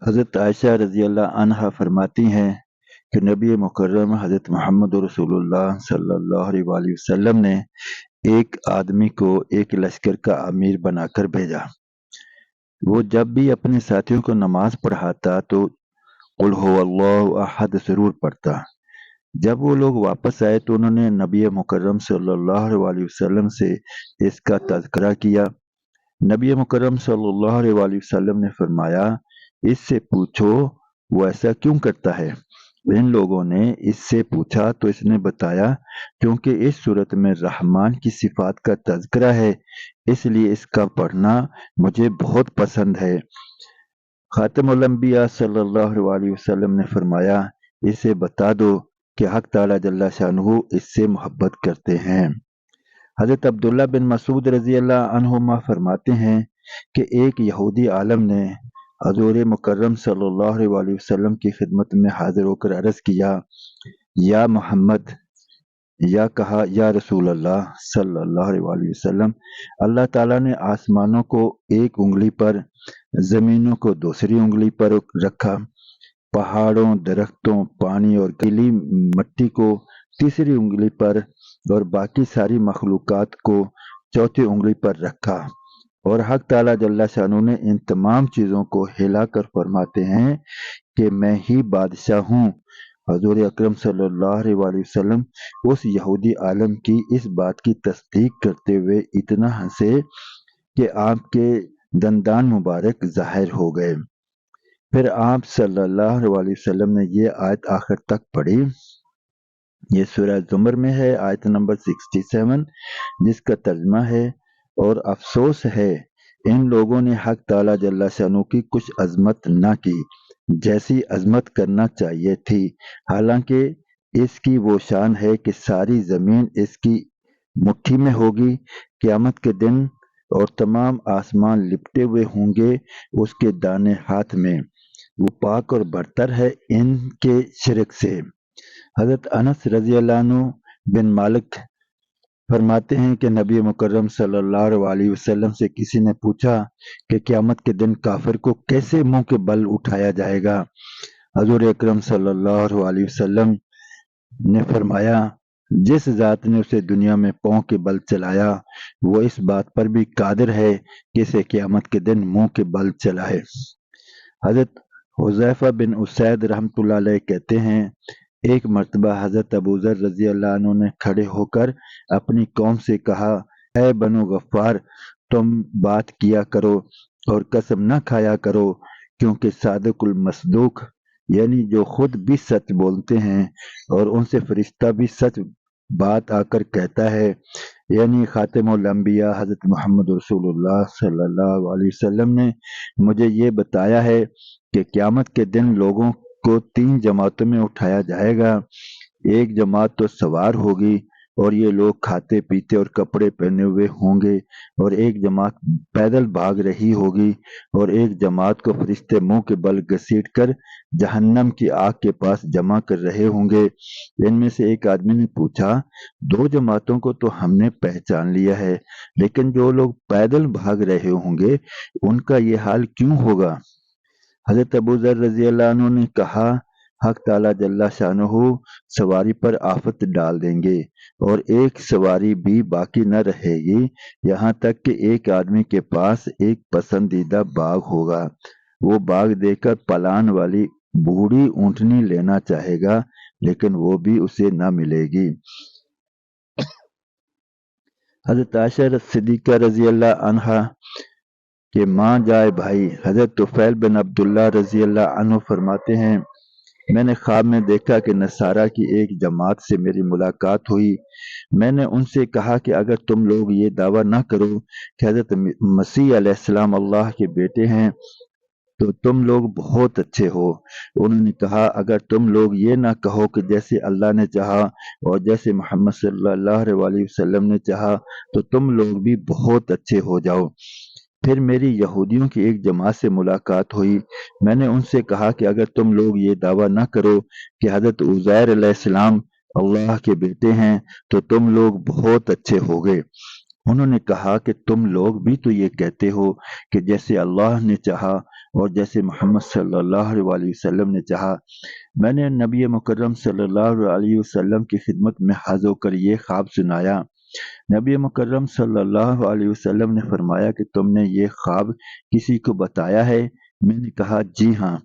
حضرت عائشہ رضی اللہ عنہا فرماتی ہیں کہ نبی مکرم حضرت محمد رسول اللہ صلی اللہ علیہ وآلہ وسلم نے ایک آدمی کو ایک لشکر کا امیر بنا کر بھیجا۔ وہ جب بھی اپنے ساتھیوں کو نماز پڑھاتا تو قل هو اللہ احد ضرور پڑھتا۔ جب وہ لوگ واپس آئے تو انہوں نے نبی مکرم صلی اللہ علیہ وآلہ وسلم سے اس کا تذکرہ کیا۔ نبی مکرم صلی اللہ علیہ وآلہ وسلم نے فرمایا، اس سے پوچھو وہ ایسا کیوں کرتا ہے۔ ان لوگوں نے اس سے پوچھا تو اس نے بتایا، کیونکہ اس صورت میں رحمان کی صفات کا تذکرہ ہے، اس لیے اس کا پڑھنا مجھے بہت پسند ہے۔ خاتم الانبیاء صلی اللہ علیہ وسلم نے فرمایا، اسے بتا دو کہ حق تعالی جل شانہ اس سے محبت کرتے ہیں۔ حضرت عبداللہ بن مسعود رضی اللہ عنہما فرماتے ہیں کہ ایک یہودی عالم نے حضور مکرم صلی اللہ علیہ وسلم کی خدمت میں حاضر ہو کر عرض کیا، یا محمد، یا کہا یا رسول اللہ صلی اللہ علیہ وسلم، اللہ تعالیٰ نے آسمانوں کو ایک انگلی پر، زمینوں کو دوسری انگلی پر رکھا، پہاڑوں، درختوں، پانی اور گیلی مٹی کو تیسری انگلی پر اور باقی ساری مخلوقات کو چوتھی انگلی پر رکھا، اور حق تعالیٰ جل شانہ نے ان تمام چیزوں کو ہلا کر فرماتے ہیں کہ میں ہی بادشاہ ہوں۔ حضور اکرم صلی اللہ علیہ وآلہ وسلم اس یہودی عالم کی اس بات کی تصدیق کرتے ہوئے اتنا ہنسے کہ آپ کے دندان مبارک ظاہر ہو گئے۔ پھر آپ صلی اللہ علیہ وسلم نے یہ آیت آخر تک پڑھی، یہ سورہ زمر میں ہے، آیت نمبر 67، جس کا ترجمہ ہے، اور افسوس ہے ان لوگوں نے حق تعالیٰ جل شانہ کی کچھ عظمت نہ کی جیسی عظمت کرنا چاہیے تھی، حالانکہ اس کی وہ شان ہے کہ ساری زمین اس کی مٹھی میں ہوگی قیامت کے دن، اور تمام آسمان لپٹے ہوئے ہوں گے اس کے دانے ہاتھ میں۔ وہ پاک اور برتر ہے ان کے شرک سے۔ حضرت انس رضی اللہ عنہ بن مالک فرماتے ہیں کہ نبی مکرم صلی اللہ علیہ وسلم سے کسی نے پوچھا کہ قیامت کے دن کافر کو کیسے منہ کے بل اٹھایا جائے گا۔ حضور اکرم صلی اللہ علیہ وسلم نے فرمایا، جس ذات نے اسے دنیا میں پاؤں کے بل چلایا وہ اس بات پر بھی قادر ہے کہ اسے قیامت کے دن منہ کے بل چلائے۔ حضرت حذیفہ بن اسید رحمۃ اللہ علیہ کہتے ہیں، ایک مرتبہ حضرت ابو ذر رضی اللہ عنہ نے کھڑے ہو کر اپنی قوم سے کہا، اے بنو غفار، تم بات کیا کرو اور قسم نہ کھایا کرو، کیونکہ صادق المصدوق یعنی جو خود بھی سچ بولتے ہیں اور ان سے فرشتہ بھی سچ بات آ کر کہتا ہے، یعنی خاتم الانبیاء حضرت محمد رسول اللہ صلی اللہ علیہ وسلم نے مجھے یہ بتایا ہے کہ قیامت کے دن لوگوں کو 3 جماعتوں میں اٹھایا جائے گا۔ ایک جماعت تو سوار ہوگی اور یہ لوگ کھاتے پیتے اور کپڑے پہنے ہوئے ہوں گے، اور ایک جماعت پیدل بھاگ رہی ہوگی، اور ایک جماعت کو فرشتے منہ کے بل گھسیٹ کر جہنم کی آگ کے پاس جمع کر رہے ہوں گے۔ ان میں سے ایک آدمی نے پوچھا، 2 جماعتوں کو تو ہم نے پہچان لیا ہے، لیکن جو لوگ پیدل بھاگ رہے ہوں گے ان کا یہ حال کیوں ہوگا؟ حضرت ابو ذر رضی اللہ عنہ نے کہا، حق تعالیٰ جل شانہ سواری پر آفت ڈال دیں گے اور ایک سواری بھی باقی نہ رہے گی، یہاں تک کہ ایک آدمی کے پاس ایک پسندیدہ باغ ہوگا، وہ باغ دیکھ کر پلان والی بوڑھی اونٹنی لینا چاہے گا لیکن وہ بھی اسے نہ ملے گی۔ حضرت عائشہ صدیقہ رضی اللہ عنہا کہ ماں جائے بھائی حضرت طفیل بن عبداللہ رضی اللہ عنہ فرماتے ہیں، میں نے خواب میں دیکھا کہ نصارہ کی ایک جماعت سے میری ملاقات ہوئی۔ میں نے ان سے کہا کہ اگر تم لوگ یہ دعویٰ نہ کرو کہ حضرت مسیح علیہ السلام اللہ کے بیٹے ہیں تو تم لوگ بہت اچھے ہو۔ انہوں نے کہا، اگر تم لوگ یہ نہ کہو کہ جیسے اللہ نے چاہا اور جیسے محمد صلی اللہ علیہ وسلم نے چاہا تو تم لوگ بھی بہت اچھے ہو جاؤ۔ پھر میری یہودیوں کی ایک جماعت سے ملاقات ہوئی۔ میں نے ان سے کہا کہ اگر تم لوگ یہ دعویٰ نہ کرو کہ حضرت عزیر علیہ السلام اللہ کے بیٹے ہیں تو تم لوگ بہت اچھے ہوگے۔ انہوں نے کہا کہ تم لوگ بھی تو یہ کہتے ہو کہ جیسے اللہ نے چاہا اور جیسے محمد صلی اللہ علیہ وسلم نے چاہا۔ میں نے نبی مکرم صلی اللہ علیہ وسلم کی خدمت میں حاضر ہو کر یہ خواب سنایا۔ نبی مکرم صلی اللہ علیہ وسلم نے فرمایا کہ تم نے یہ خواب کسی کو بتایا ہے؟ میں نے کہا جی ہاں۔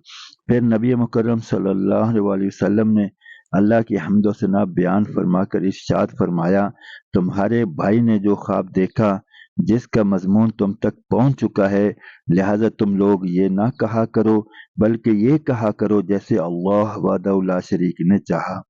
پھر نبی مکرم صلی اللہ علیہ وسلم نے اللہ کی حمد و ثنا بیان فرما کر ارشاد فرمایا، تمہارے بھائی نے جو خواب دیکھا جس کا مضمون تم تک پہنچ چکا ہے، لہذا تم لوگ یہ نہ کہا کرو بلکہ یہ کہا کرو جیسے اللہ وحدہ لا شریک نے چاہا۔